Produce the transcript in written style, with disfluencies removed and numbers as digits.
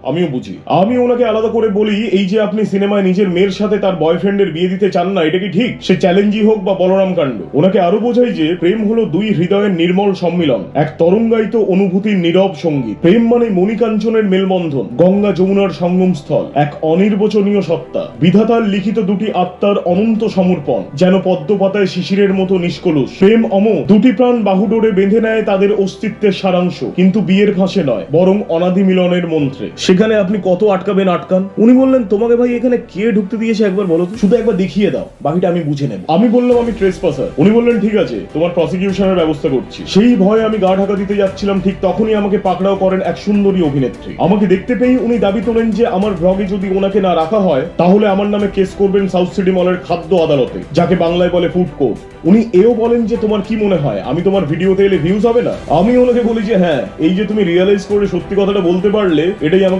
আমিও বুঝি। আমি ওনাকে আলাদা করে বলি, এই যে আপনি সিনেমায় নিজের মেয়ের সাথে তার বয়ফ্রেন্ডের বিয়ে দিতে চান না, এটা কি ঠিক? সে চ্যালেঞ্জই হোক বা বলরাম কাণ্ড। ওনাকে আরো বোঝাই যে প্রেম হলো দুই হৃদয়ের নির্মল সম্মিলন, এক তরঙ্গায়িত অনুভূতির নীরব সঙ্গীত। প্রেম মানে মণিকাঞ্চনের মেলবন্ধন, গঙ্গা যমুনার সঙ্গমস্থল, এক অনির্বচনীয় সত্তা, বিধাতার লিখিত দুটি আত্মার অনন্ত সমর্পণ, যেন পদ্মপাতায় শিশিরের মতো নিষ্কলুষ। প্রেম অমর, দুটি প্রাণ বাহুডোরে বেঁধে নেয় তাদের অস্তিত্বের সারাংশ, কিন্তু বিয়ের ফাঁসে নয়, বরং অনাদি মিলনের মন্ত্রে। সেখানে আপনি কত আটকাবেন আটকান। উনি বললেন, তোমাকে ভাই এখানে কে ঢুকতে দিয়েছে একবার বলো তো, শুধু একবার দেখিয়ে দাও, বাকিটা আমি বুঝে নেব। আমি বললাম আমি ট্রেসপাসার। উনি বললেন ঠিক আছে, তোমার প্রসিকিউশনের ব্যবস্থা করছি। সেই ভয়ে আমি গা ঢাকা দিতে যাচ্ছিলাম, ঠিক তখনই আমাকে পাকড়াও করেন এক সুন্দরী অভিনেত্রী। আমাকে দেখতে পেয়ে উনি দাবি তোলেন যে আমার ব্লগে যদি ওনাকে না রাখা হয় তাহলে আমার নামে কেস করবেন সাউথ সিটি মলের খাদ্য আদালতে, যাকে বাংলায় বলে ফুড কোর্ট। উনি এও বলেন যে তোমার কি মনে হয় আমি তোমার ভিডিওতে এলে ভিউজ হবে না? আমি ওনাকে বলি যে হ্যাঁ, এই যে তুমি রিয়েলাইজ করে সত্যি কথাটা বলতে পারলে, এটাই আমাকে